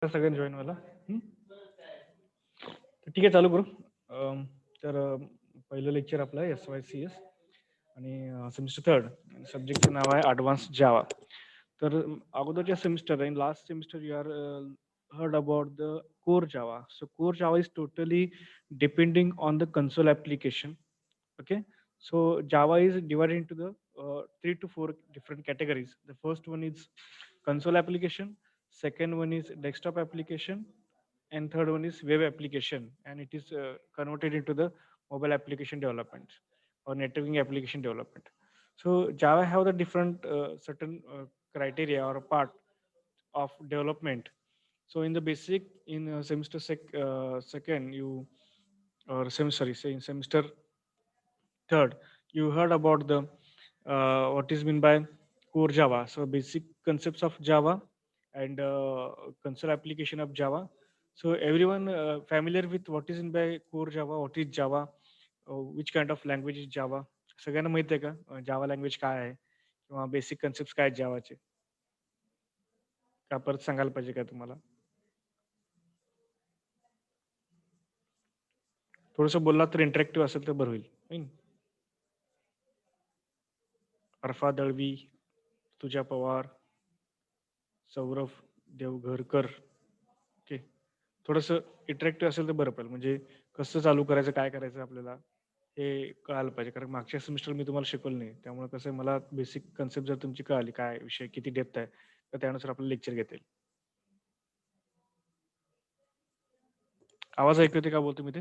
सगळ्यांनी जॉईन व्हायला. हं. तर ठीक आहे चालू करू. अं, तर पहिलं लेक्चर आपलं आहे SYCS आणि सेमिस्टर 3 सब्जेक्टचं नाव आहे ॲडव्हान्स जावा. तर अगोदरच्या semester in last semester you are heard about the core Java. So core Java is totally depending on the console application. Okay. So Java is divided into the 3 to 4 different categories. The first one is console application, second one is desktop application, and third one is web application, and it is converted into the mobile application development or networking application development. So Java have the different certain criteria or part of development. So in the basic, in second, you or sorry, say in semester third, you heard about the what is mean by core Java. So basic concepts of Java and console application of Java. So everyone familiar with what is in by core Java, what is Java, which kind of language is Java. सगळ्यांना माहित आहे का जावा language काय आहे किंवा basic concept काय आहेत जावाचे? का परत सांगायला पाहिजे का तुम्हाला? थोडंसं बोललात तर इंटरॅक्टिव्ह असेल तर बरं होईल. होईल? अर्फा दळवी, तुझ्या पवार, सौरभ देवघरकर. ओके. थोडंसं इंटरॅक्टिव्ह असेल तर बरं पडेल. म्हणजे कसं चालू करायचं, काय करायचं आपल्याला हे कळायला पाहिजे. कारण मागच्या सेमिस्टर मी तुम्हाला शिकवलं नाही. त्यामुळे कसं आहे मला बेसिक कन्सेप्ट जर तुमची कळाली, काय विषय किती डेप्थ आहे, तर त्यानुसार आपलं लेक्चर घेता येईल. आवाज ऐकू येते का बोलतो मी ते?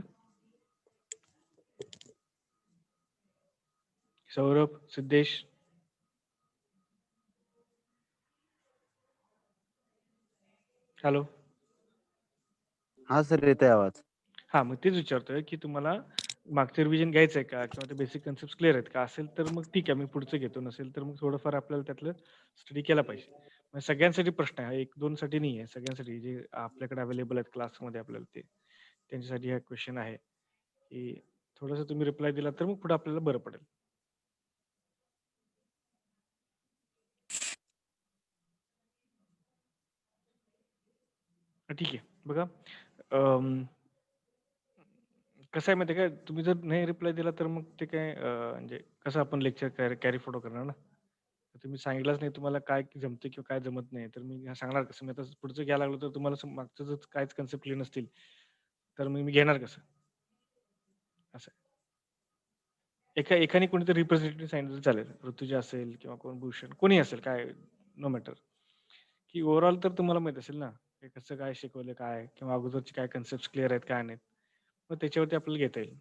सौरभ, सिद्धेश. हॅलो. हा सर, येतोय आवाज. हां, मग तेच विचारतोय, की तुम्हाला मागचं रिव्हिजन घ्यायचं आहे का? किंवा ते बेसिक कन्सेप्ट्स क्लिअर आहेत का? असेल तर मग ठीक आहे, मी पुढचं घेतो. नसेल तर मग थोडंफार आपल्याला त्यातलं स्टडी केला पाहिजे. म्हणजे सगळ्यांसाठी प्रश्न आहे, 1-2 साठी नाही आहे. सगळ्यांसाठी जे आपल्याकडे अवेलेबल आहेत क्लासमध्ये आपल्याला ते. त्यांच्यासाठी हा क्वेश्चन आहे, की थोडंसं तुम्ही रिप्लाय दिला तर मग पुढे आपल्याला बरं पडेल. ठीक आहे. बघा कसं आहे माहिती आहे का, तुम्ही जर नाही रिप्लाय दिला तर मग ते काय म्हणजे कसं आपण लेक्चर कॅरी फॉलो करणार ना? तर तुम्ही सांगितलंच नाही तुम्हाला काय जमतं किंवा काय जमत नाही, तर मी सांगणार कसं? मी आता पुढचं घ्यायला लागलो तर तुम्हाला मागचं जर काहीच कन्सेप्ट क्लिअर नसतील, तर मग मी घेणार कसं? असं आहे. एकाने कोणीतरी रिप्रेझेंटेटिव्ह सांगितलं तर चालेल. ऋतुजा असेल किंवा कोण भूषण कोणीही असेल, काय नो मॅटर. की ओव्हरऑल तर तुम्हाला माहीत असेल ना, हे कसं काय शिकवलं काय किंवा अगोदरचे काय कन्सेप्ट्स क्लिअर आहेत, काय नाहीत. मग त्याच्यावरती आपल्याला घेता येईल.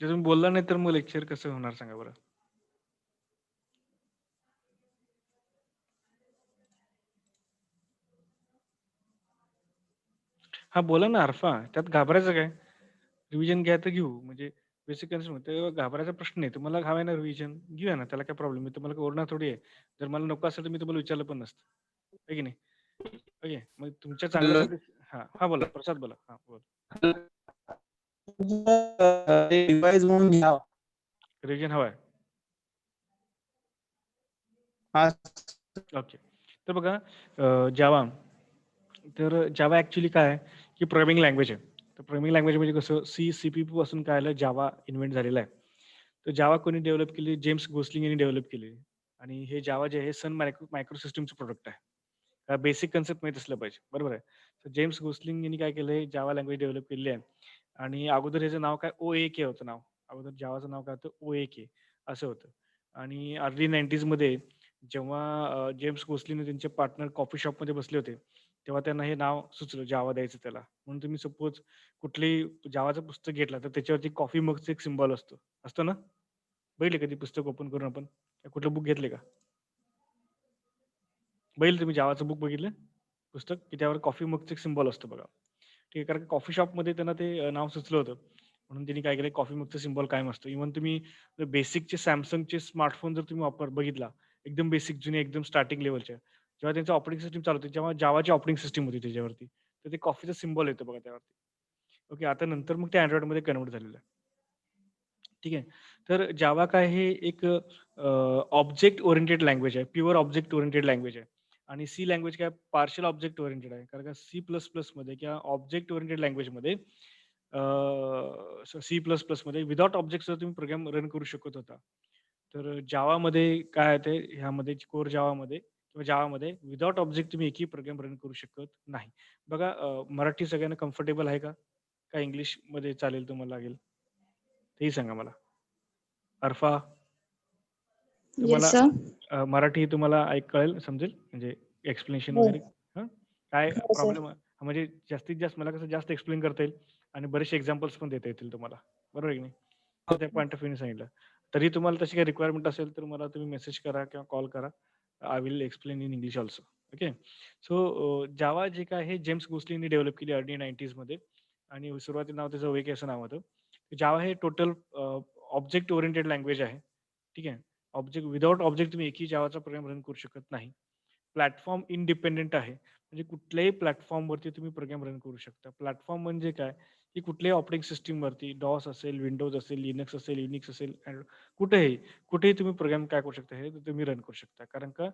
जर तुम्ही बोलला नाही तर मग लेक्चर कसं होणार सांगा बरं? हां, बोला ना अर्फा. त्यात घाबरायचं काय? रिव्हिजन घ्या तर घेऊ. म्हणजे बेसिक कन्सेप्ट ते घाबरायचा प्रश्न नाही. तुम्हाला हवं आहे ना रिव्हिजन, घेऊया ना. त्याला काय प्रॉब्लेम आहे. तुम्हाला काही ओरडणार थोडी आहे. जर मला नको असेल तर मी तुम्हाला विचारलं पण नसतं. आहे की नाही? ओके. मग तुमच्या चांगल्यासाठी हां, हां बोला. प्रसाद बोला. हां, बोला. डिव्हाइस म्हणून घ्या. रिव्हिजन हवं आहे. हा ओके. तर बघा जावा. तर जावा ॲक्चुअली काय आहे, की प्रोग्रामिंग लँग्वेज आहे. तर प्रोग्रामिंग लँग्वेज म्हणजे कसं C पासून काय आलं जावा इन्व्हेंट झालेला आहे. तर जावा कोणी डेव्हलप केली? जेम्स गोसलिंग यांनी डेव्हलप केली आणि हे जावा जे आहे सन मायक्रो सिस्टमचं प्रोडक्ट आहे. बेसिक कन्सेप्ट माहीत असलं पाहिजे. बरोबर आहे. तर जेम्स गोसलिंग यांनी काय केलंय जावा लँग्वेज डेव्हलप केलेली आहे आणि अगोदर ह्याचं नाव काय OAK होतं नाव. अगोदर जावाचं नाव काय होतं? OAK असं होतं आणि अर्ली 90s मध्ये जेव्हा जेम्स गोसलिंग त्यांचे पार्टनर कॉफी शॉपमध्ये बसले होते, तेव्हा त्यांना हे नाव सुचलं जावा द्यायचं त्याला. म्हणून तुम्ही सपोज कुठलंही जावाचं पुस्तक घेतलं तर त्याच्यावरती कॉफी मगचं एक सिम्बॉल असतो. असतो ना? बघितले कधी पुस्तक ओपन करून आपण? कुठलं बुक घेतले का? बघितलं तुम्ही जावाचं बुक बघितलं? पुस्तक की त्यावर कॉफी मगचं एक सिम्बॉल असतो बघा. ठीक आहे. कारण कॉफी शॉपमध्ये त्यांना ते नाव सुचलं होतं. म्हणून त्यांनी काय केलं कॉफी मगचं सिम्बॉल कायम असतो. इव्हन तुम्ही बेसिकचे Samsungचे स्मार्टफोन जर तुम्ही बघितला, एकदम बेसिक जुने एकदम स्टार्टिंग लेव्हलच्या, जेव्हा त्यांचं ऑपरेटिंग सिस्टम चालू होती, जेव्हा जावाची ऑपरेटिंग सिस्टम होती त्याच्यावरती. तर ते कॉफीचा सिम्बॉल येतो बघा त्यावरती. ओके. आता नंतर मग ते Androidमध्ये कन्व्हर्ट झालेलं आहे. ठीक आहे. तर जावा काय हे एक ऑब्जेक्ट ओरिएंटेड लँग्वेज आहे. प्युअर ऑब्जेक्ट ओरिएंटेड लँग्वेज आहे. आणि सी लँग्वेज काय पार्शियल ऑब्जेक्ट ओरिएंटेड आहे. कारण का सी प्लस प्लसमध्ये किंवा ऑब्जेक्ट ओरिएंटेड लँग्वेजमध्ये सी प्लस प्लसमध्ये विदाऊट ऑब्जेक्ट्सचा तुम्ही प्रोग्राम रन करू शकत होता. तर जावामध्ये काय आहे ते ह्यामध्ये कोर जावामध्ये किंवा जावामध्ये विदाऊट ऑब्जेक्ट तुम्ही एकही प्रोग्राम रन करू शकत नाही. बघा मराठी सगळ्यांना कम्फर्टेबल आहे का? का इंग्लिशमध्ये चालेल तुम्हाला लागेल? तेही सांगा मला. अर्फा येस तुम्हाला सर. मराठी तुम्हाला कळेल, समजेल? म्हणजे एक्सप्लेनेशन हो. वगैरे? हं? काय हो सर. प्रॉब्लेम म्हणजे जास्तीत जास्त मला कसं जास्त एक्सप्लेन करता येईल आणि बरेचसे एक्झाम्पल्स पण देता येतील तुम्हाला. बरोबर आहे की नाही? तर त्या पॉइंट ऑफ व्ह्यूने सांगितलं. तरी तुम्हाला तशी काही रिक्वायरमेंट असेल तर मला तुम्ही मेसेज करा किंवा कॉल करा. I will explain in English also. Okay. So Java जे काय आहे जेम्स गोस्लिननी डेव्हलप केली अर्ली 90s मध्ये आणि सुरुवातीला नाव त्याचं वेक असं नाव होतं. जावा हे टोटल ऑब्जेक्ट ओरिएंटेड लँग्वेज आहे. ठीक आहे. विदाऊट ऑब्जेक्ट तुम्ही एकही जावाचा प्रोग्राम रन करू शकत नाही. प्लॅटफॉर्म इंडिपेंडेंट आहे. म्हणजे कुठल्याही प्लॅटफॉर्मवरती तुम्ही प्रोग्राम रन करू शकता. प्लॅटफॉर्म म्हणजे काय? की कुठल्याही ऑपरेटिंग सिस्टमवरती DOS असेल, Windows असेल, Linux असेल, Unix असेल, कुठेही, कुठेही तुम्ही प्रोग्राम काय करू शकता, हे तुम्ही रन करू शकता. कारण का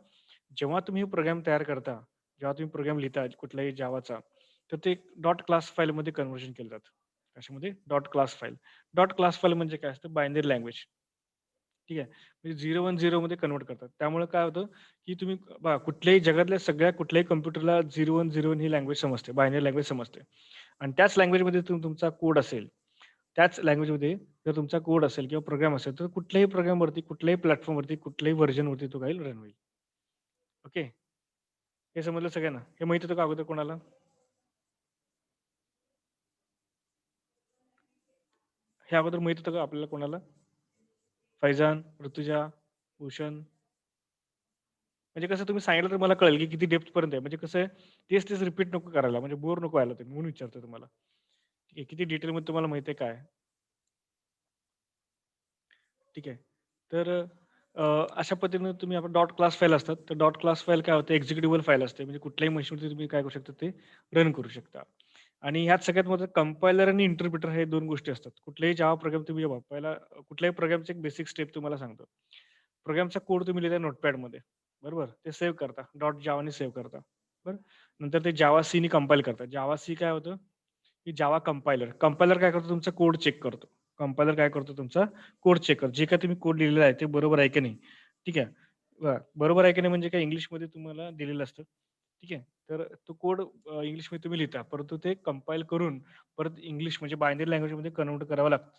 जेव्हा तुम्ही प्रोग्राम तयार करता, जेव्हा तुम्ही प्रोग्राम लिहिता कुठल्याही जावाचा, तर ते डॉट क्लास फाईलमध्ये कन्व्हर्जन केलं जातं. कशामध्ये? Dot class file. Dot class file म्हणजे काय असतं? Binary language. ठीक आहे. म्हणजे 010 मध्ये कन्व्हर्ट करतात. त्यामुळे काय होतं, की तुम्ही बघा कुठल्याही जगातल्या सगळ्या कुठल्याही कॉम्प्युटरला 010 ही लँग्वेज समजते, बायनरी लँग्वेज समजते. आणि त्याच लँग्वेजमध्ये तुमचा कोड असेल, त्याच लँग्वेजमध्ये जर तुमचा कोड असेल किंवा प्रोग्राम असेल, तर कुठल्याही प्रोग्रामवरती, कुठल्याही प्लॅटफॉर्मवरती, कुठल्याही व्हर्जनवरती तो काही रन होईल. ओके. हे समजलं सगळ्यांना? हे माहीत होतं का अगोदर कोणाला? हे अगोदर माहीत होतं का आपल्याला कोणाला? फैजान, ऋतुजा, भूषण? म्हणजे कसं तुम्ही सांगितलं तर मला कळेल, की किती डेप्थपर्यंत आहे. म्हणजे कसं आहे, तेच-तेच रिपीट नको करायला. म्हणजे बोर नको व्हायला तुम्ही म्हणून विचारतोय तुम्हाला. ठीक आहे. किती डिटेलमध्ये तुम्हाला माहिती आहे काय? ठीक आहे. तर अशा पद्धतीने तुम्ही आपण डॉट क्लास फाईल असतात. तर डॉट क्लास फाईल काय होते एक्झिक्युटेबल फाईल असते. म्हणजे कुठल्याही मशीनवरती तुम्ही काय करू शकता ते रन करू शकता. आणि ह्यात सगळ्यात महत्त्वाचं कंपायलर आणि इंटरप्रिटर हे 2 गोष्टी असतात. कुठल्याही जावा प्रोग्राम तुम्ही बघा पहिला कुठल्याही प्रोग्रामची एक बेसिक स्टेप तुम्हाला सांगतो. प्रोग्रामचा कोड तुम्ही लिहिता नोटपॅडमध्ये, बरोबर? ते सेव्ह करता. डॉट जावाने सेव्ह करता. बरं. नंतर ते जावा सीनी कंपाईल करता. जावा सी काय होतं? की जावा कंपायलर. कंपायलर काय करतो? तुमचा कोड चेक करतो. कंपायलर काय करतो? तुमचा कोड चेक करतो. जे काही तुम्ही कोड लिहिलेला आहे ते बरोबर आहे की नाही? ठीक आहे. बरोबर आहे की नाही म्हणजे काय इंग्लिशमध्ये तुम्हाला दिलेलं असतं. ठीक आहे. तर तो कोड इंग्लिशमध्ये तुम्ही लिहिता. परंतु ते कंपाईल करून परत इंग्लिश म्हणजे बायनरी लँग्वेजमध्ये कन्व्हर्ट करावं लागतं.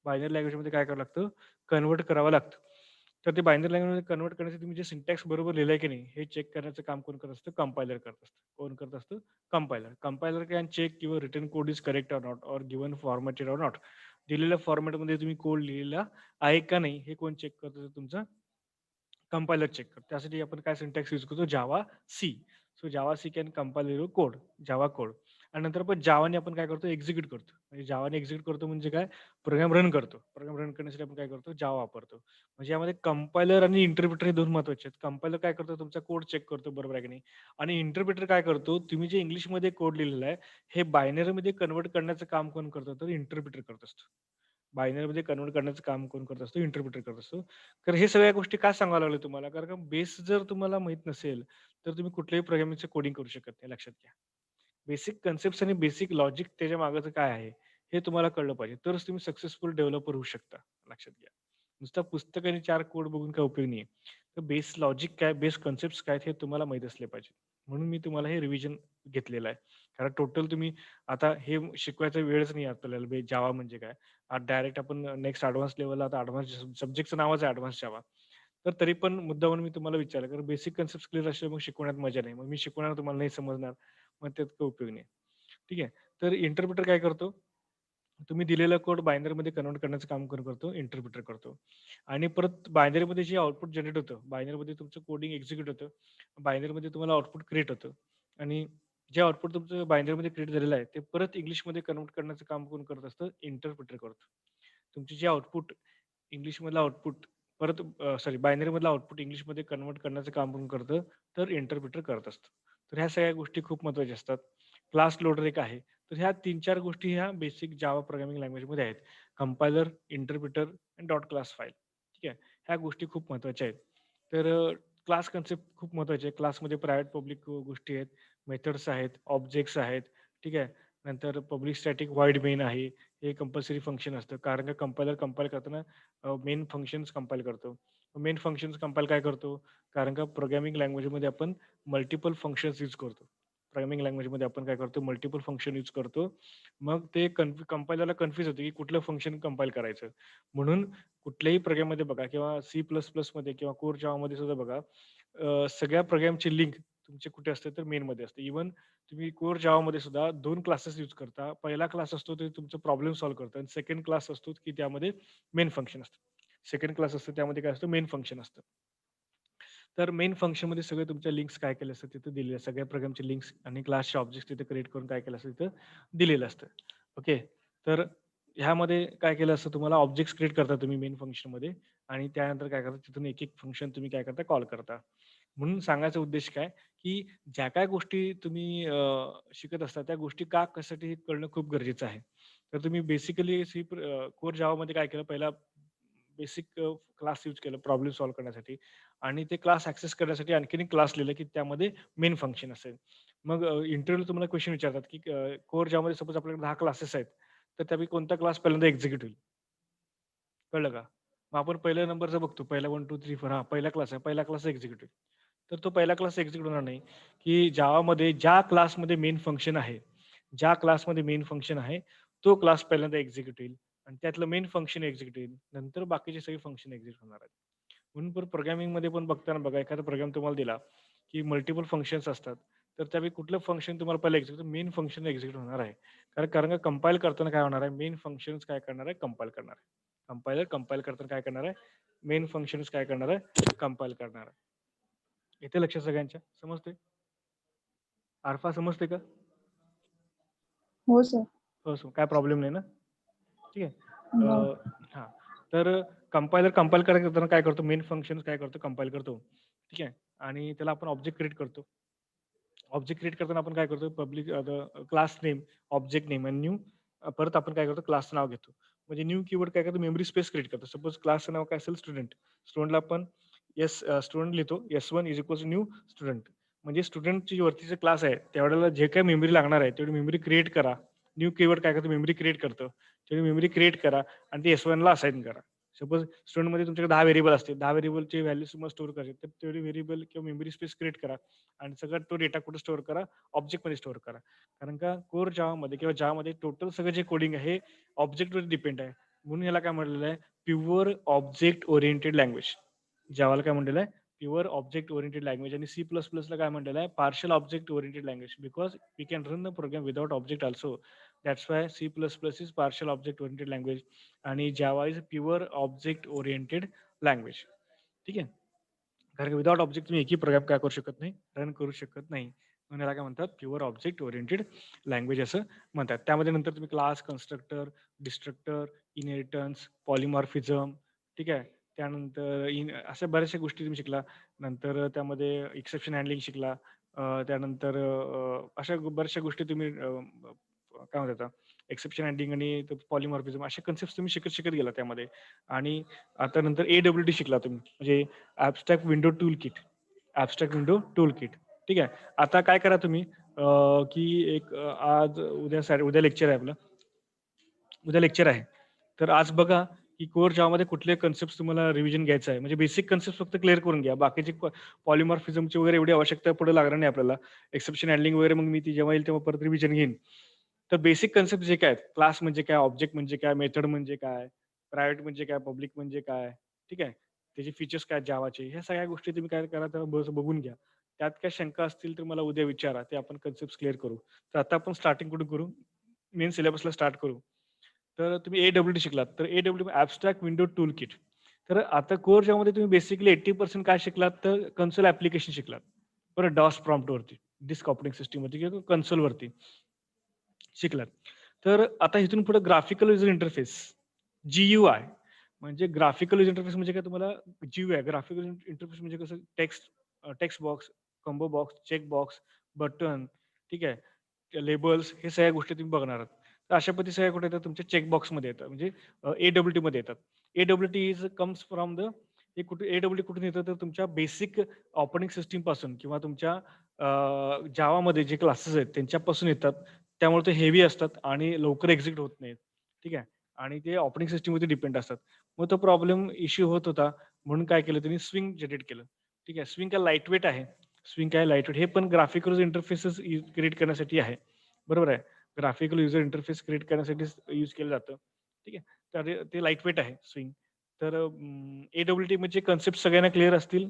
बायनरी लँग्वेजमध्ये काय करावं लागतं? कन्व्हर्ट करावं लागतं. तर ते बायनरी लँग्वेजमध्ये कन्व्हर्ट करण्यासाठी तुम्ही जे सिंटॅक्स बरोबर लिहिलंय की नाही, हे चेक करण्याचं काम कोण करत असतं? कंपायलर करत असतं. कोण करत असतं? Compiler. Compiler can check your written code is correct or not or given formatted or not. दिलेल्या फॉर्मॅटमध्ये तुम्ही कोड लिहिलेला आहे का नाही, हे कोण चेक करतं? तुमचं कंपायलर चेक करतो. त्यासाठी आपण काय सिंटॅक्स यूज करतो? Java C. So Java C can compile your code, Java code. आणि नंतर आपण जावाने आपण काय करतो? एक्झिक्यूट करतो. म्हणजे जावाने एक्झिक्यूट करतो म्हणजे काय? प्रोग्राम रन करतो. प्रोग्राम रन करण्यासाठी आपण काय करतो? जावा वापरतो. म्हणजे यामध्ये कंपायलर आणि इंटरप्रिटर हे 2 महत्त्वाचे आहेत. कंपायलर काय करतो? तुमचा कोड चेक करतो बरोबर आहे की नाही. आणि इंटरप्रिटर काय करतो? तुम्ही जे इंग्लिशमध्ये कोड लिहिलेला आहे, हे बायनरीमध्ये कन्व्हर्ट करण्याचं काम कोण करतं? तर इंटरप्रिटर करत असतो. बायनरीमध्ये कन्व्हर्ट करण्याचं काम कोण करत असतो? इंटरप्रिटर करत असतो. तर हे सगळ्या गोष्टी का सांगायला लागलोय तुम्हाला? कारण का बेस जर तुम्हाला माहीत नसेल, तर तुम्ही कुठल्याही प्रोग्रामिंगचं कोडिंग करू शकत नाही, लक्षात घ्या. बेसिक कन्सेप्ट्स आणि बेसिक लॉजिक त्याच्या मागचं काय आहे, हे तुम्हाला कळलं पाहिजे. तरच तुम्ही सक्सेसफुल डेव्हलपर होऊ शकता, लक्षात घ्या. नुसतं पुस्तक आणि 4 कोड बघून काही उपयोग नाहीये. तर बेस लॉजिक काय, बेस कन्सेप्ट्स काय, हे तुम्हाला माहीत असले पाहिजे. म्हणून मी तुम्हाला हे रिव्हिजन घेतलेलं आहे. कारण टोटल तुम्ही आता हे शिकवायचा वेळच नाही आपल्याला जावा म्हणजे काय? डायरेक्ट आपण नेक्स्ट ॲडव्हान्स लेव्हलला आता सब्जेक्टचं नावच आहे ॲडव्हान्स जावा. तर तरी पण मुद्दामून मी तुम्हाला विचारलं, कारण बेसिक कन्सेप्ट क्लिअर असल्यामुळे मग शिकवण्यात मजा नाही. मग मी शिकवणार तुम्हाला नाही समजणार, मग त्यात काही उपयोग नाही. ठीक आहे. तर इंटरप्रिटर काय करतो? तुम्ही दिलेला कोड बायनरीमध्ये कन्व्हर्ट करण्याचं काम कोण करतो? इंटरप्रिटर करतो. आणि परत बायनरीमध्ये जे आउटपुट जनरेट होतं, बायनरीमध्ये तुमचं कोडिंग एक्झिक्यूट होतं. बायनरीमध्ये तुम्हाला आउटपुट क्रिएट होतं. आणि जे आउटपुट तुमचं बायनरीमध्ये क्रिएट झालेलं आहे, ते परत इंग्लिशमध्ये कन्व्हर्ट करण्याचं काम कोण करत असतं? इंटरप्रिटर करतो. तुमचे जे आउटपुट इंग्लिशमधलं आउटपुट परत बायनरीमधलं आउटपुट इंग्लिशमध्ये कन्व्हर्ट करण्याचं काम कोण करतं? तर इंटरप्रिटर करत असतं. तर ह्या सगळ्या गोष्टी खूप महत्त्वाच्या असतात. क्लास लोडर एक आहे. तर ह्या 3-4 गोष्टी ह्या बेसिक जावा प्रोग्रामिंग लँग्वेजमध्ये आहेत. कंपायलर, इंटरप्रिटर आणि डॉट क्लास फाईल. ठीक आहे. ह्या गोष्टी खूप महत्त्वाच्या आहेत. तर क्लास कन्सेप्ट खूप महत्त्वाचे आहे. क्लासमध्ये प्रायव्हेट, पब्लिक गोष्टी आहेत, मेथड्स आहेत, ऑब्जेक्ट्स आहेत. ठीक आहे. नंतर पब्लिक स्टॅटिक व्हॉइड मेन आहे. हे कंपल्सरी फंक्शन असतं. कारण का कंपायलर कंपाईल करताना मेन फंक्शन्स कंपाईल करतो. मेन फंक्शन्स कंपाईल काय करतो? कारण का प्रोग्रामिंग लँग्वेजमध्ये आपण मल्टिपल फंक्शन्स यूज करतो. प्रोग्रामिंग लँग्वेजमध्ये आपण काय करतो? मल्टिपल फंक्शन यूज करतो. मग ते कंपायलरला कन्फ्यूज होतं, की कुठलं फंक्शन कंपाईल करायचं. म्हणून कुठल्याही प्रोग्राममध्ये बघा किंवा सी प्लस प्लसमध्ये किंवा कोर जावामध्ये सुद्धा बघा, सगळ्या प्रोग्रामची लिंक तुमचे कुठे असते? तर मेनमध्ये असते. इव्हन तुम्ही कोर जावामध्ये सुद्धा 2 क्लासेस यूज करता. पहिला क्लास असतो ते तुमचा प्रॉब्लेम सॉल्व्ह करतो आणि सेकंड क्लास असतो, की त्यामध्ये मेन फंक्शन असतं. सेकंड क्लास असतो त्यामध्ये काय असतं? मेन फंक्शन असतं. तर मेन फंक्शनमध्ये सगळे तुमच्या लिंक्स काय केलं असतं तिथं दिलेलं आहे. सगळ्या प्रोग्रामचे लिंक्स आणि क्लासचे ऑब्जेक्ट्स तिथे क्रिएट करून काय केलं असतं तिथं दिलेलं असतं. ओके. तर ह्यामध्ये काय केलं असतं तुम्हाला ऑब्जेक्ट्स क्रिएट करता तुम्ही मेन फंक्शनमध्ये आणि त्यानंतर काय करता तिथून एक-एक फंक्शन तुम्ही काय करता कॉल करता. म्हणून सांगायचा उद्देश काय, की ज्या काही गोष्टी तुम्ही शिकत असता त्या गोष्टी का कशासाठी हे कळणं खूप गरजेचं आहे. तर तुम्ही बेसिकली कोर जावामध्ये काय केलं पहिला बेसिक क्लास यूज केलं प्रॉब्लेम सॉल्व्ह करण्यासाठी आणि ते क्लास ॲक्सेस करण्यासाठी आणखीन एक क्लास लिहिला, की त्यामध्ये मेन फंक्शन असेल. मग इंटरव्ह्यूला तुम्हाला क्वेशन विचारतात, की कोर जावामध्ये सपोज आपल्याकडे 10 क्लासेस आहेत, तर त्यापैकी कोणता क्लास पहिल्यांदा एक्झिक्यूट होईल? कळलं का? मग आपण पहिल्या नंबरचा बघतो. पहिला 1, 2, 3, 4 हां, पहिला क्लास आहे. पहिला क्लास एक्झिक्यूट होईल. तर तो पहिला क्लास एक्झिक्यूट होणार नाही, की जावामध्ये ज्या क्लासमध्ये मेन फंक्शन आहे, ज्या क्लासमध्ये मेन फंक्शन आहे, तो क्लास पहिल्यांदा एक्झिक्यूट होईल आणि त्यातलं मेन फंक्शन एक्झिक्यूट होईल. नंतर बाकीचे सगळे फंक्शन एक्झिक्यूट होणार आहेत. म्हणून पण प्रोग्रामिंगमध्ये पण बघताना बघा, एखादा प्रोग्राम तुम्हाला दिला, की मल्टिपल फंक्शन्स असतात. तर त्यापैकी कुठलं फंक्शन तुम्हाला पहिलं एक्झिक्यूट मेन फंक्शन एक्झिक्यूट होणार आहे. कारण कारण का कंपाईल करताना काय होणार आहे, मेन फंक्शन्स काय करणार आहे, कंपाईल करणार आहे. कंपायलर कंपाईल करताना काय करणार आहे, मेन फंक्शन्स काय करणार आहे, कंपाईल करणार आहे. येते लक्षात सगळ्यांच्या? समजते? आरफा समजते का? हो सर. हो, सो काय प्रॉब्लेम नाही ना? ठीक आहे. नाही. हां. तर कंपायलर कंपाईल करताना काय करतो, मेन फंक्शन्स काय करतो, कंपाईल करतो. ठीक आहे. आणि त्याला आपण ऑब्जेक्ट क्रिएट करतो. ऑब्जेक्ट क्रिएट करताना आपण काय करतो public class name, object name आणि न्यू परत आपण काय करतो क्लासचं नाव घेतो. म्हणजे न्यू कीवर्ड काय करतो मेमरी स्पेस क्रिएट करतो. सपोज क्लासचं नाव काय असेल स्टुडंट. स्टुडंटला आपण स्टुडंट लिहितो. S1 is equals to new student. म्हणजे स्टुडंटची वरतीचा क्लास आहे त्यावेळेला जे काही मेमरी लागणार आहे तेवढी मेमरी क्रिएट करा. न्यू कीवर्ड काय करतो मेमरी क्रिएट करतं. तेवढी मेमरी क्रिएट करा आणि ती S1 ला असाइन करा. सपोज स्टुडंटमध्ये तुमच्याकडे 10 व्हेरिएबल असतील. 10 व्हेरिएबलची व्हॅल्यूज तुम्हाला स्टोअर करायची तर तेवढी व्हेरिएबल किंवा मेमरी स्पेस क्रिएट करा आणि सगळ्यात तो डेटा कुठे स्टोअर करा? ऑब्जेक्टमध्ये स्टोअर करा. कारण का कोर जावामध्ये किंवा जावामध्ये टोटल सगळं जे कोडिंग आहे हे ऑब्जेक्टवर डिपेंड आहे. म्हणून याला काय म्हटलेलं आहे? Pure object oriented language. जावाला काय म्हटलेलं आहे? प्युअर ऑब्जेक्ट ओरिएंटेड लँग्वेज आणि C++ला काय म्हटलेलं आहे? Partial object oriented language because we can run the program without object also. That's why C++ is partial object oriented language आणि Java is pure object oriented language. ठीक आहे? कारण की without object तुम्ही एकही प्रोग्राम काय करू शकत नाही, रन करू शकत नाही. म्हणून याला काय म्हणतात प्युअर ऑब्जेक्ट ओरिएंटेड लँग्वेज असं म्हणतात. त्यामध्ये नंतर तुम्ही class, constructor, destructor, inheritance, polymorphism ठीक आहे. त्यानंतर अशा बऱ्याचशा गोष्टी तुम्ही शिकला. नंतर त्यामध्ये एक्सेप्शन हँडलिंग शिकला. त्यानंतर अशा बऱ्याचशा गोष्टी तुम्ही काय म्हणतात एक्सेप्शन हँडलिंग आणि पॉलिमॉर्फिझम अशा कन्सेप्ट्स तुम्ही शिकत गेला त्यामध्ये. आणि आता नंतर AWT शिकला तुम्ही म्हणजे abstract window tool kit. Abstract window tool kit. ठीक आहे. आता काय करा तुम्ही की एक आज उद्या लेक्चर आहे आपलं. उद्या लेक्चर आहे. तर आज बघा की कोर जावामध्ये कुठले कन्सेप्ट्स तुम्हाला रिव्हिजन घ्यायचं आहे. म्हणजे बेसिक कन्सेप्ट फक्त क्लिअर करून घ्या. बाकीचे पॉलिमॉर्फिझमची वगैरे एवढी आवश्यकता पुढे लागणार नाही आपल्याला. एक्सेप्शन हँडलिंग वगैरे मग मी ती जेव्हा येईल तेव्हा परत रिव्हिजन घेईन. तर बेसिक कन्सेप्ट जे काय आहेत, क्लास म्हणजे काय, ऑब्जेक्ट म्हणजे काय, मेथड म्हणजे काय, प्रायव्हेट म्हणजे काय, पब्लिक म्हणजे काय, ठीक आहे. त्याचे फीचर्स काय जावाचे, ह्या सगळ्या गोष्टी तुम्ही काय करा तर बघून घ्या. त्यात काय शंका असतील तर मला उद्या विचारा. ते आपण कन्सेप्ट क्लिअर करू. तर आता आपण स्टार्टिंग कुठून करू? मेन सिलेबसला स्टार्ट करू. तर तुम्ही AWT शिकलात. तर AWT abstract window tool kit. तर आता कोर ज्यामध्ये तुम्ही बेसिकली 80% काय शिकलात तर कन्सोल ॲप्लिकेशन शिकलात. परत DOS प्रॉम्प्टवरती, डिस्क ऑपरेटिंग सिस्टमवरती किंवा कन्सोलवरती शिकलात. तर आता इथून पुढे ग्राफिकल यूजर इंटरफेस GUI म्हणजे ग्राफिकल यूजर इंटरफेस म्हणजे काय तुम्हाला GUI ग्राफिकल इंटरफेस म्हणजे कसं text box, combo box, check box, button ठीक आहे. लेबल्स हे सगळ्या गोष्टी तुम्ही बघणार आहात. तर अशा पद्धती सगळ्या कुठे येतात तुमच्या चेक बॉक्समध्ये येतात म्हणजे AWT मध्ये येतात. AWT is comes from the हे कुठे AWT कुठून येतं तर तुमच्या बेसिक ऑपरेटिंग सिस्टम पासून किंवा तुमच्या जावामध्ये जे क्लासेस आहेत त्यांच्यापासून येतात. त्यामुळे ते हेवी असतात आणि लवकर एक्झिक्यूट होत नाहीत. ठीक आहे. आणि ते ऑपरेटिंग सिस्टमवरती डिपेंड असतात. मग तो प्रॉब्लेम इश्यू होत होता. म्हणून काय केलं त्यांनी स्विंग जनरेट केलं. ठीक आहे. स्विंग काय लाईटवेट आहे. स्विंग काय लाईटवेट हे पण ग्राफिकल इंटरफेसेस क्रिएट करण्यासाठी आहे. बरोबर आहे. ग्राफिकल युजर इंटरफेस क्रिएट करण्यासाठी यूज केलं जातं. ठीक आहे. तर ते लाईटवेट आहे स्विंग. तर AWT म्हणजे कन्सेप्ट सगळ्यांना क्लिअर असतील?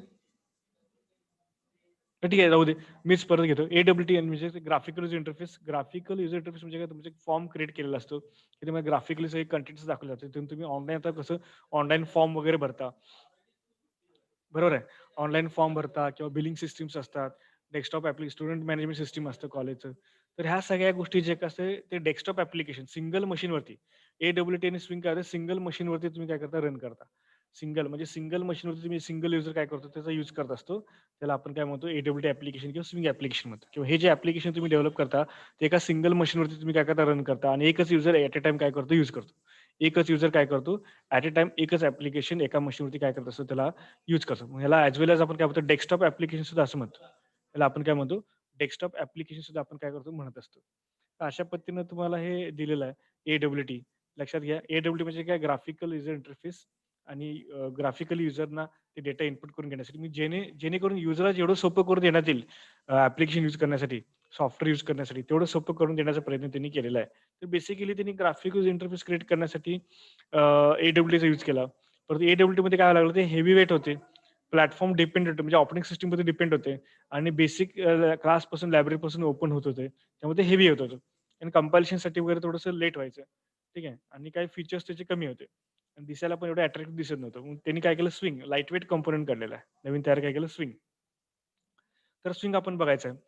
तर ठीक आहे, राहू दे. मीच परत घेतो. AWT म्हणजे graphical user interface. Graphical user interface म्हणजे काय तुमचा एक फॉर्म क्रिएट केलेला असतो. त्याच्यामध्ये ग्राफिकली सगळे कंटेंट्स दाखवले जातात. तिथून तुम्ही ऑनलाईन आता कसं ऑनलाईन फॉर्म वगैरे भरता. बरोबर आहे. ऑनलाईन फॉर्म भरता किंवा बिलिंग सिस्टम्स असतात. डेस्कटॉप स्टुडंट मॅनेजमेंट सिस्टम असतं कॉलेजचं. तर ह्या सगळ्या गोष्टी जे काय असते ते डेस्कटॉप ॲप्लिकेशन सिंगल मशीनवरती AWT आणि स्विंग काय सिंगल मशीनवरती तुम्ही काय करता रन करता. सिंगल म्हणजे सिंगल मशीनवरती तुम्ही सिंगल युजर काय करतो त्याचा यूज करत असतो. त्याला आपण काय म्हणतो AWT ॲप्लिकेशन किंवा स्विंग ॲप्लिकेशन म्हणतो किंवा हे जे ॲप्लिकेशन तुम्ही डेव्हलप करता ते एका सिंगल मशीनवरती तुम्ही काय करता रन करता आणि एकच युजर ॲट अ टाईम काय करतो यूज करतो. एकच युजर काय करतो ॲट अ टाईम एकच ॲप्लिकेशन एका मशीनवरती काय करत असतो त्याला यूज करतो. मग ह्याला ॲज वेल एज आपण काय म्हणतो डेस्कटॉप ॲप्लिकेशन सुद्धा असं म्हणतो. त्याला आपण काय म्हणतो डेस्कटॉप ॲप्लिकेशन सुद्धा आपण काय करतो म्हणत असतो. तर अशा पद्धतीनं तुम्हाला हे दिलेलं आहे AWT. लक्षात घ्या AWT म्हणजे काय ग्राफिकल युजर इंटरफेस आणि ग्राफिकल युजरना ते डेटा इनपुट करून घेण्यासाठी मी जेणेकरून युजरला जेवढं सोपं करून देण्यात येईल ॲप्लिकेशन यूज करण्यासाठी, सॉफ्टवेअर यूज करण्यासाठी तेवढं सोपं करून देण्याचा प्रयत्न त्यांनी केलेला आहे. तर बेसिकली त्यांनी ग्राफिकल इंटरफेस क्रिएट करण्यासाठी AWTचा यूज केला. परत AWTमध्ये काय व्हायला लागलं ते हेवी वेट होते. प्लॅटफॉर्म डिपेंड होते म्हणजे ऑपरेटिंग सिस्टमवरती डिपेंड होते आणि बेसिक क्लासपासून लायब्ररीपासून ओपन होत होते. त्यामुळे ते हेवी होत होतं आणि कंपायलेशनसाठी वगैरे थोडंसं लेट व्हायचं. ठीक आहे आणि काही फीचर्स त्याचे कमी होते आणि दिसायला पण एवढं अट्रॅक्टिव्ह दिसत नव्हतं. मग त्यांनी काय केलं स्विंग लाईटवेट कंपोनंट काढलेला आहे. नवीन तयार काय केलं स्विंग. तर स्विंग आपण बघायचं आहे.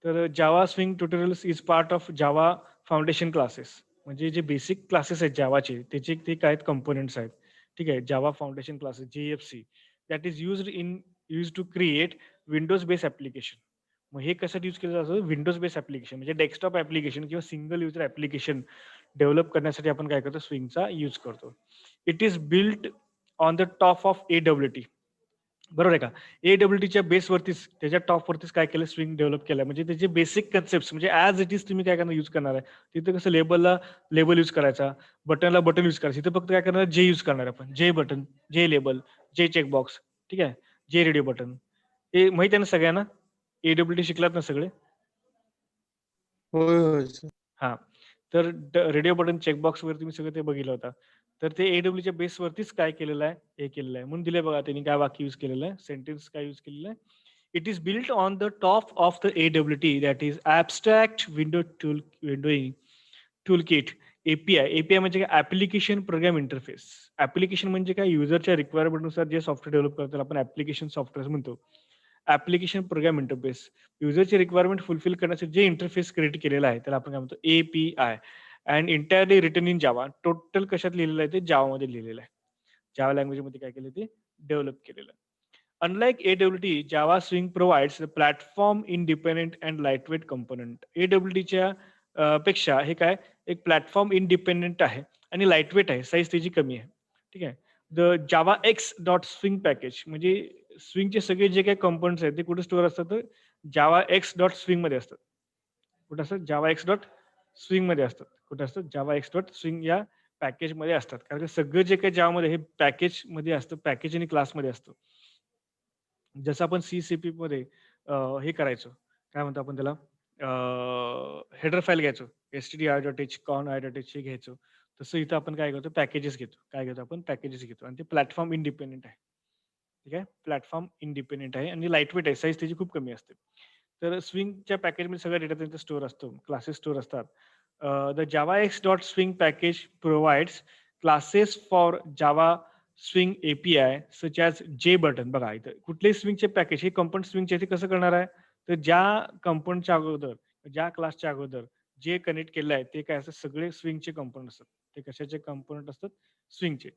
तर Java swing tutorials is part of Java foundation classes. म्हणजे जे बेसिक क्लासेस आहेत जावाचे त्याचे ते काय आहेत कंपोनंट्स आहेत. ठीक आहे. Java foundation classes JFC that is used to create Windows base application. मग हे कशासाठी यूज केलं जातं विंडोज बेस ॲप्लिकेशन म्हणजे डेस्कटॉप ॲप्लिकेशन किंवा सिंगल युजर ॲप्लिकेशन डेव्हलप करण्यासाठी आपण काय करतो स्विंगचा यूज करतो. It is built on the top of AWT. बरोबर आहे का? AWTच्या बेसवरतीच त्याच्या टॉपवरतीच काय केलं स्विंग डेव्हलप केलं. म्हणजे त्याचे बेसिक कन्सेप्ट्स म्हणजे ॲज इट इज तुम्ही काय करणार यूज करणार आहे. तिथं कसं लेबलला लेबल यूज करायचा, बटनला बटन यूज करायचं. इथं फक्त काय करणार जे यूज करणार आपण. जे बटन, जे लेबल, जे चेकबॉक्स ठीक आहे. जे रेडिओ बटन. हे माहीत आहे ना सगळ्यांना? AWT शिकलात ना सगळे? होय होय सर. हां. तर रेडिओ बटन, चेकबॉक्स वगैरे तुम्ही सगळं ते बघितलं होता. तर ते AWTच्या बेसवरतीच काय केलेलं आहे, हे केलेलं आहे. म्हणून दिलंय बघा त्यांनी काय वाक्य यूज केलेलं आहे, सेंटेन्स काय यूज केलेलं आहे. It is built on the top of the AWT that is abstract windowing toolkit. API म्हणजे काय ॲप्लिकेशन प्रोग्राम इंटरफेस. ॲप्लिकेशन म्हणजे काय युजरच्या रिक्वायरमेंटनुसार जे सॉफ्टवेअर डेव्हलप करतो त्याला आपण ॲप्लिकेशन सॉफ्टवेअर म्हणतो. Application program interface. युजरची रिक्वायरमेंट फुलफिल करण्यासाठी जे इंटरफेस क्रिएट केलेला आहे त्याला आपण काय म्हणतो API and entirely written in Java. Total कशात लिहिलेलं आहे ते जावामध्ये लिहिलेलं आहे. जावा लँग्वेजमध्ये काय केलं ते डेव्हलप केलेलं आहे. Unlike AWT, Java Swing provides the platform independent and lightweight component. AWTच्या पेक्षा हे काय एक प्लॅटफॉर्म इंडिपेंडेंट आहे आणि लाईटवेट आहे. साईज त्याची कमी आहे. ठीक आहे. The Java x dot swing package म्हणजे स्विंगचे सगळे जे काही कंपोनंट्स आहेत ते कुठे स्टोअर असतात तर जावा एक्स डॉट स्विंगमध्ये असतात. कुठे असतात जावा एक्स डॉट स्विंगमध्ये असतात. कुठे असतात जावा एक्स डॉट स्विंग या पॅकेजमध्ये असतात. कारण की सगळं जे काही जावामध्ये हे पॅकेजमध्ये असतं, पॅकेज आणि क्लासमध्ये असतं. जसं आपण सी-सी-पीमध्ये हे करायचो. काय म्हणतो आपण त्याला हेडर फाइल घ्यायचो. stdio.h, con.i.h हे घ्यायचो. तसं इथं आपण काय करतो पॅकेजेस घेतो. काय घेतो आपण पॅकेजेस घेतो आणि ते प्लॅटफॉर्म इंडिपेंडेंट आहे. ठीक आहे. प्लॅटफॉर्म इंडिपेंडेंट आहे आणि लाईटवेट आहे. साईज त्याची खूप कमी असते. तर स्विंगच्या पॅकेजमध्ये सगळा डेटा त्यांचा स्टोअर असतो. क्लासेस स्टोअर असतात. The Java x dot swing package provides classes for Java swing API such as जे बटन. बघा इथं कुठलेही स्विंगचे पॅकेज हे कंपोनंट स्विंगचे ते कसं करणार आहे? तर ज्या कंपोनंटच्या अगोदर, ज्या क्लासच्या अगोदर जे कनेक्ट केलं आहे ते काय असतात सगळे स्विंगचे कंपोनंट असतात. ते कशाचे कंपोनंट असतात? स्विंगचे.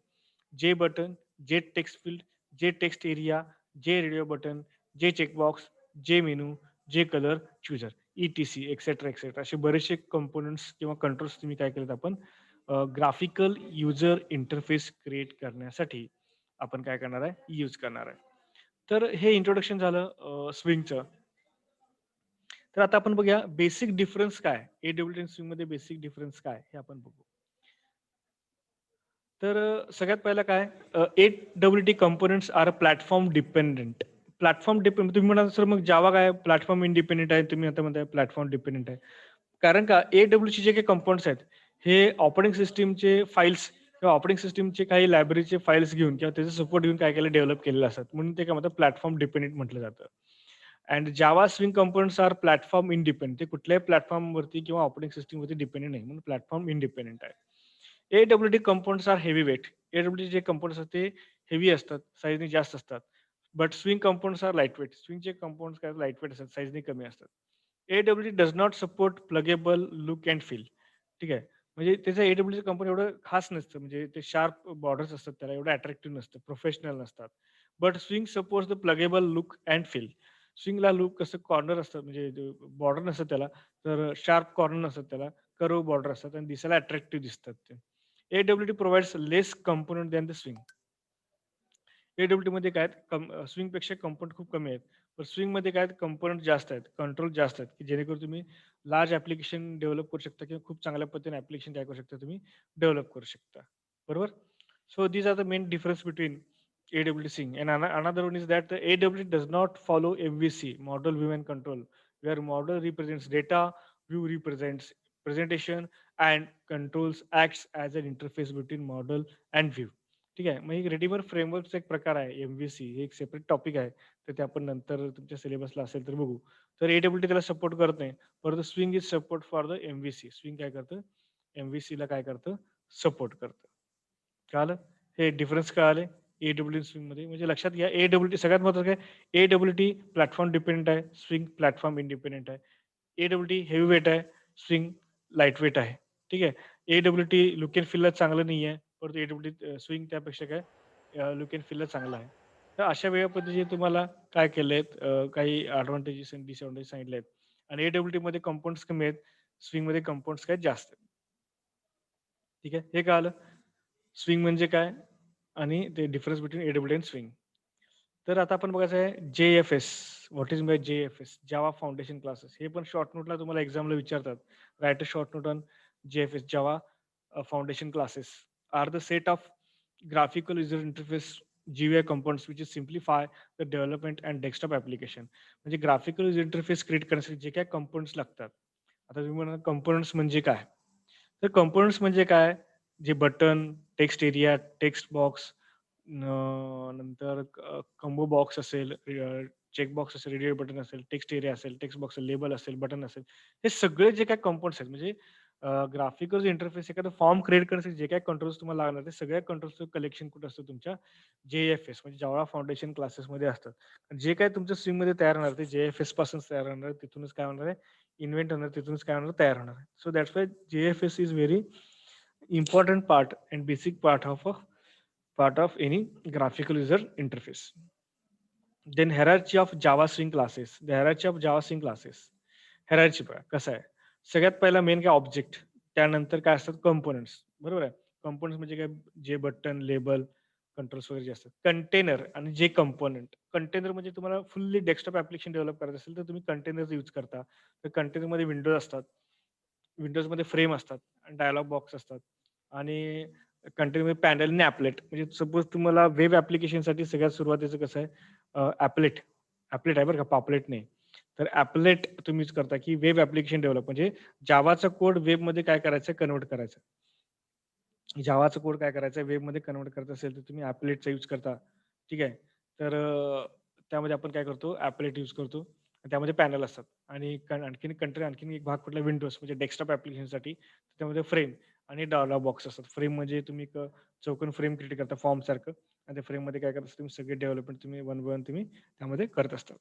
जे बटन, जे टेक्स्ट फील्ड, जे टेक्स्ट एरिया, जे रेडिओ बटन, जे चेकबॉक्स, जे मेनू, जे colour chooser, ETC etcetera, etcetera असे बरेचसे कंपोनंट्स किंवा कंट्रोल्स तुम्ही काय केलेत आपण ग्राफिकल युजर इंटरफेस क्रिएट करण्यासाठी आपण काय करणार आहे यूज करणार आहे. तर हे इंट्रोडक्शन झालं स्विंगचं. तर आता आपण बघूया बेसिक डिफरन्स काय AWT आणि स्विंग मध्ये बेसिक डिफरन्स काय हे आपण बघू. तर सगळ्यात पहिला काय AWT components are platform dependent. Platform depend तुम्ही म्हणाल सर मग जावा काय प्लॅटफॉर्म इंडिपेंडेंट आहे तुम्ही आता म्हणताय प्लॅटफॉर्म डिपेंडेंट आहे. कारण का AWT जे काही कंपोनेंट्स आहेत हे ऑपरेटिंग सिस्टमचे फाईल्स किंवा ऑपरेटिंग सिस्टमचे काही लायब्ररीचे फाईल्स घेऊन किंवा त्याचे सपोर्ट घेऊन काय केलं डेव्हलप केलेले असतात. म्हणून ते काय म्हणतात प्लॅटफॉर्म डिपेंडेंट म्हटलं जातं. And Java swing components are platform independent. ते कुठल्याही प्लॅटफॉर्मवरती किंवा ऑपरेटिंग सिस्टमवरती डिपेंडेंट नाही म्हणून प्लॅटफॉर्म इंडिपेंडेंट आहे. AWT components are heavy weight. AWT जे कंपोनेंट्स असतात ते हेवी असतात, साईजने जास्त असतात. But swing components are light weight. स्विंगचे कंपोनेंट्स काय लाईट वेट असतात, साईजने कमी असतात. AWT does not support pluggable look and feel. ठीक आहे. म्हणजे त्याचं AWT कंपोनेंट एवढं खास नसतं. म्हणजे ते शार्प बॉर्डर्स असतात त्याला एवढं अट्रॅक्टिव्ह नसतं, प्रोफेशनल नसतात. But swing supports the pluggable look and feel. स्विंगला लुक कसं कॉर्नर असतं म्हणजे बॉर्डर नसतं त्याला, तर शार्प कॉर्नर नसतात त्याला, कर्व बॉर्डर असतात आणि दिसायला अट्रॅक्टिव्ह दिसतात ते. AWT provides less component than the swing. AWT मध्ये काय स्विंग पेक्षा कंपोनंट खूप कमी आहेत. पण स्विंग मध्ये काय कंपोनंट जास्त आहेत, कंट्रोल जास्त आहेत, की जेणेकरून तुम्ही लार्ज ॲप्लिकेशन डेव्हलप करू शकता किंवा खूप चांगल्या पद्धतीने ॲप्लिकेशन काय करू शकता तुम्ही डेव्हलप करू शकता. बरोबर? So these are the main difference between AWT Sync. And another one is that the AWT does not follow MVC, Model View and Control, where model represents data, view represents presentation, and controls acts as an interface between model and view. ठीक आहे. मग एक readymade फ्रेमवर्कचा एक प्रकार आहे MVC हे एक separate topic आहे. तर ते आपण नंतर तुमच्या सिलेबसला असेल तर बघू. तर AWT त्याला सपोर्ट करत नाही. परंतु swing is support for the MVC. Swing काय करतं? MVCला काय करतं? सपोर्ट करतं. कळालं? हे डिफरन्स कळाले AWT स्विंगमध्ये. म्हणजे लक्षात घ्या AWT सगळ्यात महत्त्वाचं काय AWT प्लॅटफॉर्म डिपेंडंट आहे, स्विंग प्लॅटफॉर्म इंडिपेंडेंट आहे. AWT हेवी वेट आहे, स्विंग लाईट वेट आहे. ठीक आहे. AWT लुक अँड फीलला चांगलं नाही आहे, परंतु AWT स्विंग त्यापेक्षा काय लुक अँड फीलला चांगलं आहे. तर अशा वेगळ्या पद्धतीने तुम्हाला काय केलेत काही एडव्हांटेजेस आणि डिसएडव्हांटेज सांगितले आहेत. आणि AWT मध्ये कंपाउंड्स कमी आहेत, स्विंगमध्ये कंपाउंड्स काय जास्त आहेत. ठीक आहे. हे कळालं? स्विंग म्हणजे काय? आणि ते डिफरन्स बिटवीन AWT आणि स्विंग. तर आता आपण बघायचं आहे JFS. What is my JFS? Java foundation classes. हे पण शॉर्ट नोटला तुम्हाला एक्झामला विचारतात. Write a short note on JFS, Java foundation classes are the set of graphical user interface GUI components which is simplify the development and desktop application. म्हणजे graphical user interface create करण्यासाठी जे काय components लागतात. आता तुम्ही म्हणाल components म्हणजे काय? तर कंपोनंट्स म्हणजे काय? जे button, text area, text box नंतर कंबो बॉक्स असेल, चेक बॉक्स असेल, रेडिओ बटन असेल, टेक्स्ट एरिया असेल, टेक्स्ट बॉक्स लेबल असेल, बटन असेल. हे सगळे जे काही कंपोनंट्स आहेत म्हणजे ग्राफिकल इंटरफेस एखादा फॉर्म क्रिएट करण्यासाठी जे काही कंट्रोल्स तुम्हाला लागणार ते सगळ्या कंट्रोल्सचं कलेक्शन कुठं असतं तुमच्या JFS म्हणजे जावा फाउंडेशन क्लासेसमध्ये असतात. जे काही तुमच्या स्ट्रीममध्ये तयार होणार ते JFS पासूनच तयार होणार आहे. तिथूनच काय होणार आहे इन्व्हेंट होणार तिथूनच काय होणार तयार होणार आहे. So that's why JFS is very important part and basic part of any graphical user interface. Then hierarchy of Java Swing classes. The hierarchy of Java Swing classes. Hierarchy बघा कसं आहे. सगळ्यात पहिला मेन काय ऑब्जेक्ट, त्यानंतर काय असतात components. बरोबर आहे. कंपोनंट्स म्हणजे काय जे बटन, लेबल, कंट्रोल्स वगैरे जे असतात. कंटेनर आणि जे कंपोनंट. कंटेनर म्हणजे तुम्हाला फुल्ली डेस्कटॉप ॲप्लिकेशन डेव्हलप करायचं असेल तर तुम्ही कंटेनरचा यूज करता. तर कंटेनरमध्ये विंडोज असतात. विंडोजमध्ये फ्रेम असतात आणि डायलॉग बॉक्स असतात आणि कंटेनरमध्ये पॅनल आणि ॲपलेट. म्हणजे सपोज तुम्हाला वेब ॲप्लिकेशनसाठी सगळ्यात सुरुवातीचं कसं आहे ॲपलेट. ॲपलेट आहे बरं का, पॉपलेट नाही. तर ॲपलेट तुम्ही यूज करता की वेब ॲप्लिकेशन डेव्हलप म्हणजे जावाचा कोड वेबमध्ये काय करायचं कन्व्हर्ट करायचं. जावाचा कोड काय करायचा वेबमध्ये कन्व्हर्ट करायचं असेल तर तुम्ही ॲपलेटचा यूज करता. ठीक आहे. तर त्यामध्ये आपण काय करतो ॲपलेट यूज करतो. त्यामध्ये पॅनल असतात आणि आणखीन एक भाग कुठला विंडोज म्हणजे डेस्कटॉप ॲप्लिकेशनसाठी त्यामध्ये फ्रेम आणि डायलॉग बॉक्स असतात. फ्रेम म्हणजे तुम्ही एक चौकोन फ्रेम क्रिएट करता फॉर्मसारखं आणि त्या फ्रेममध्ये काय करता तुम्ही सगळे डेव्हलपमेंट तुम्ही वन बाय वन तुम्ही त्यामध्ये करत असता.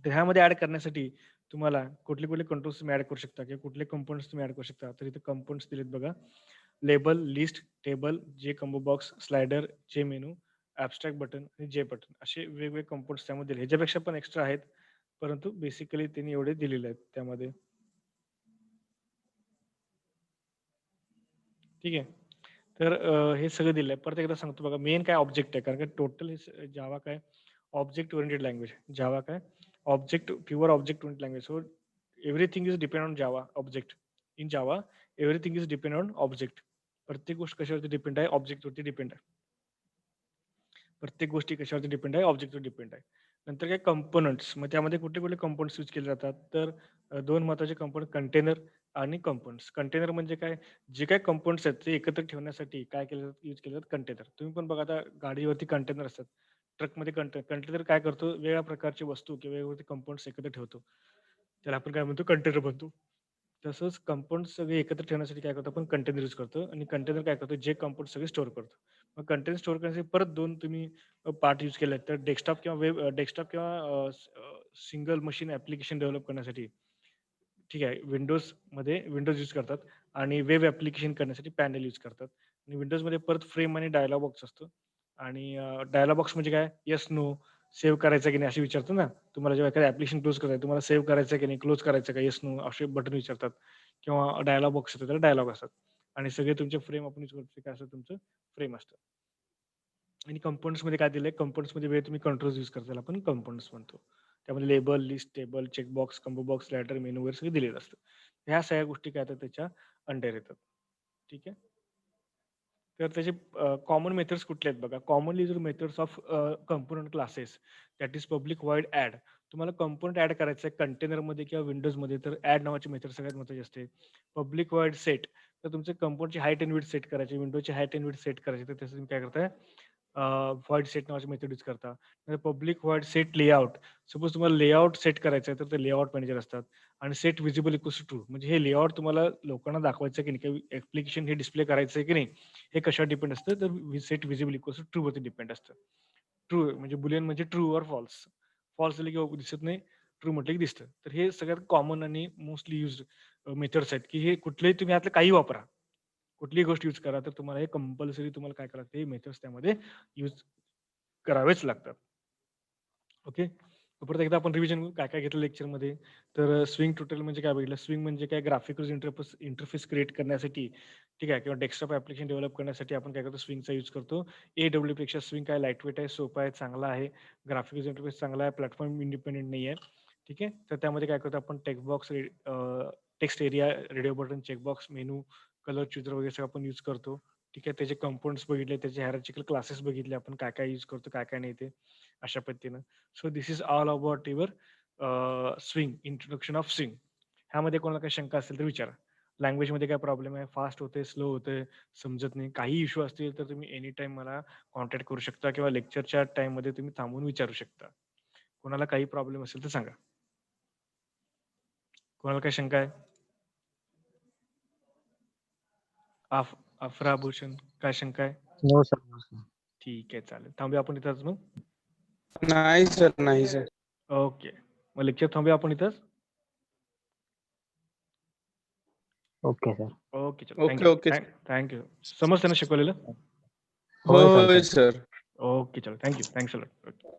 तर ह्यामध्ये ॲड करण्यासाठी तुम्हाला कुठले कंट्रोल्स तुम्ही ॲड करू शकता किंवा कुठले कंपोनंट्स तुम्ही ॲड करू शकता. तर इथे कंपोनंट्स दिलेत बघा. लेबल, लिस्ट, टेबल, जे कंबो बॉक्स, स्लाइडर, जे मेनू, ॲब्स्ट्रॅक्ट बटन आणि जे बटन असे वेगवेगळे कंपोनंट्स त्यामध्ये दिले. ह्याच्यापेक्षा पण एक्स्ट्रा आहेत. परंतु बेसिकली त्यांनी एवढे दिलेले आहेत त्यामध्ये. ठीक आहे. तर हे सगळं दिलंय. परत एकदा सांगतो बघा, मेन काय ऑब्जेक्ट आहे. कारण की टोटल हे जावा काय ऑब्जेक्ट ओरिएंटेड लँग्वेज. जावा काय pure object oriented language. So everything is depend on Java object. In Java everything is depend on object. प्रत्येक गोष्ट कशावरती डिपेंड आहे? ऑब्जेक्टवरती डिपेंड आहे. प्रत्येक गोष्टी कशावरती डिपेंड आहे? ऑब्जेक्टवर डिपेंड आहे. नंतर काय कंपोनंट्स. मग त्यामध्ये कुठले-कुठले कंपोनंट्स यूज केले जातात? तर 2 महत्त्वाचे कंपोनंट कंटेनर आणि कंपोनंट्स. कंटेनर म्हणजे काय? जे काही कंपोनंट्स आहेत ते एकत्र ठेवण्यासाठी काय केलं जातं? यूज केले जातात कंटेनर. तुम्ही पण बघा आता गाडीवरती कंटेनर असतात. ट्रकमध्ये कंटेनर काय करतो? वेगळ्या प्रकारची वस्तू किंवा वेगवेगळे कंपाउंड्स एकत्र ठेवतो. त्याला आपण काय म्हणतो? कंटेनर म्हणतो. तसंच कंपाउंड्स सगळे एकत्र ठेवण्यासाठी काय करतो आपण कंटेनर यूज करतो आणि कंटेनर काय करतो? जे कंपाउंड सगळे स्टोअर करतो. मग कंटेनर स्टोअर करण्यासाठी परत 2 तुम्ही पार्ट यूज केले तर डेस्कटॉप किंवा सिंगल मशीन ॲप्लिकेशन डेव्हलप करण्यासाठी ठीक आहे. विंडोजमध्ये विंडोज यूज करतात आणि वेब ॲप्लिकेशन करण्यासाठी पॅनेल यूज करतात. आणि विंडोजमध्ये परत फ्रेम आणि डायलॉग बॉक्स असतो. आणि डायलॉग बॉक्स म्हणजे काय? येस, नो, सेव्ह करायचं की नाही असे विचारतो ना. तुम्हाला जेव्हा एखादं ॲप्लिकेशन क्लोज करायचं तुम्हाला सेव्ह करायचं की नाही, क्लोज करायचं का? येस, नो असे बटन विचारतात किंवा डायलॉग बॉक्स येतो त्याला डायलॉग असतात. आणि सगळे तुमचे फ्रेम आपण यूज करतो काय असतं तुमचं फ्रेम असतं. आणि कंपोनंट्समध्ये काय दिलंय? कंपोनंट्समध्ये वेगळे तुम्ही कंट्रोल्स यूज करता त्याला आपण कंपोनंट्स म्हणतो. त्यामध्ये label, list, table, checkbox, combo box, ladder, menu वगैरे सगळे दिलेलं असतं. ह्या सगळ्या गोष्टी काय येतात त्याच्या अंडर येतात. ठीक आहे. तर त्याचे कॉमन मेथड्स कुठले आहेत बघा. Commonly used methods of component classes that is public void add. तुम्हाला कंपोनंट ॲड करायचं आहे कंटेनरमध्ये किंवा विंडोजमध्ये तर ॲड नावाची मेथड सगळ्यात महत्त्वाची असते. पब्लिक व्हॉइड सेट तर तुमचे कंपोनंटची हाईट एंड विड्थ सेट करायची, विंडोची हाईट एंड विड्थ सेट करायची. तर त्याचं तुम्ही काय करताय व्हॉइड सेट नावाची मेथड यूज करता. Public void set layout. Suppose तुम्हाला लेआउट सेट करायचं आहे तर ते लेआउट मॅनेजर असतात. आणि set visible equals to true म्हणजे हे लेआउट तुम्हाला लोकांना दाखवायचं आहे की नाही किंवा ॲप्लिकेशन हे डिस्प्ले करायचं आहे की नाही हे कशावर डिपेंड असतं तर set visible equals to true वरती डिपेंड असतं. ट्रू म्हणजे बुलियन म्हणजे ट्रू ऑर फॉल्स. फॉल्स दिलं की दिसत नाही, ट्रू म्हटलं की दिसतं. तर हे सगळ्यात कॉमन आणि मोस्टली यूज्ड मेथड्स आहेत की हे कुठलेही तुम्ही यातलं काहीही वापरा. कुठलीही गोष्ट यूज करा तर तुम्हाला हे कंपल्सरी तुम्हाला काय करावं लागतं हे मेथड्स त्यामध्ये यूज करावेच लागतात. ओके. परत एकदा आपण रिव्हिजन काय-काय घेतलं लेक्चरमध्ये. तर स्विंग ट्युटोरियल म्हणजे काय बघितलं? स्विंग म्हणजे काय ग्राफिकल इंटरफेस क्रिएट करण्यासाठी ठीक आहे किंवा डेस्कटॉप ॲप्लिकेशन डेव्हलप करण्यासाठी आपण काय करतो स्विंगचा यूज करतो. AW पेक्षा स्विंग काय लाईटवेट आहे, सोपा आहे, चांगला आहे. ग्राफिकल इंटरफेस चांगला आहे, प्लॅटफॉर्म इंडिपेंडेंट नाही आहे. ठीक आहे. तर त्यामध्ये काय करतो आपण text area, radio button, checkbox, menu, colour chooser वगैरे सगळं आपण यूज करतो. ठीक आहे. त्याचे कंपोनंट्स बघितले, त्याचे हायरार्चिकल क्लासेस बघितले आपण काय-काय यूज करतो, काय-काय नाही ते अशा पद्धतीनं. So this is all about your swing, introduction of swing. ह्यामध्ये कोणाला काही शंका असेल तर विचारा. लँग्वेजमध्ये काय प्रॉब्लेम आहे? फास्ट होतंय, स्लो होतंय, समजत नाही. काही इश्यू असतील तर तुम्ही एनी टाईम मला कॉन्टॅक्ट करू शकता किंवा लेक्चरच्या टाईममध्ये तुम्ही थांबून विचारू शकता. कोणाला काही प्रॉब्लेम असेल तर सांगा. कोणाला काही शंका आहे? अफरा भूषण काय शंका आहे? No sir, no sir. ठीक आहे, चालेल. थांबूया आपण इथंच मग. नाही सर, नाही सर. ओके. मग लेक्चर थांबूया आपण इथंच. Okay sir. ओके, चलो. ओके ओके थँक समजतं ना शिकवलेलं? होय होय सर. सर ओके, चलो. Thanks a lot.